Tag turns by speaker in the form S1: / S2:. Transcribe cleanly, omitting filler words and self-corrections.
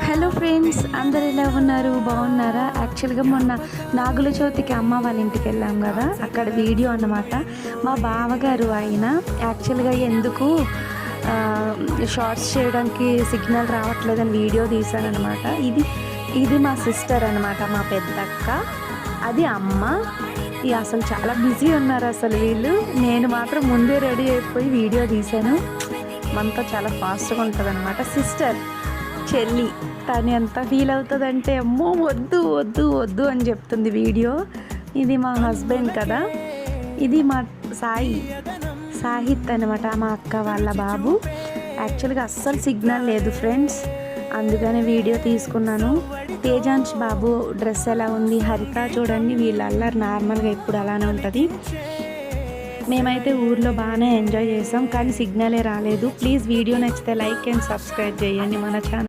S1: Hello friends, అందరు ఎలా ఉన్నారు? బాగున్నారా? యాక్చువల్గా మొన్న నాగుల చవితికి అమ్మ వాళ్ళ ఇంటికి వెళ్ళాం కదా, అక్కడ వీడియో అన్నమాట. మా బావగారు ఆయన యాక్చువల్గా ఎందుకు షార్ట్స్ చేయడానికి సిగ్నల్ రావట్లేదని వీడియో తీశానమాట. ఇది మా సిస్టర్ అనమాట, మా పెద్దక్క. అది అమ్మ. అసలు చాలా బిజీ ఉన్నారు అసలు వీళ్ళు. నేను మాత్రం ముందే రెడీ అయిపోయి వీడియో తీశాను. మనతో చాలా ఫాస్ట్గా ఉంటుంది అనమాట. సిస్టర్ చెల్లి తను ఎంత ఫీల్ అవుతుందంటే, అమ్మో వద్దు వద్దు వద్దు అని చెప్తుంది వీడియో. ఇది మా హస్బెండ్ కదా, ఇది మా సాహిత్ అనమాట, మా అక్క వాళ్ళ బాబు. యాక్చువల్గా అస్సలు సిగ్నల్ లేదు ఫ్రెండ్స్, అందుకని వీడియో తీసుకున్నాను. తేజాంశ్ బాబు డ్రెస్ ఎలా ఉంది, హరిత చూడండి, వీళ్ళ అల్లరి నార్మల్గా ఎప్పుడు అలానే ఉంటుంది. మేమైతే ఊర్లో బాగానే ఎంజాయ్ చేసాం, కానీ సిగ్నలే రాలేదు. ప్లీజ్ వీడియో నచ్చితే లైక్ అండ్ సబ్స్క్రైబ్ చేయండి మన ఛానల్.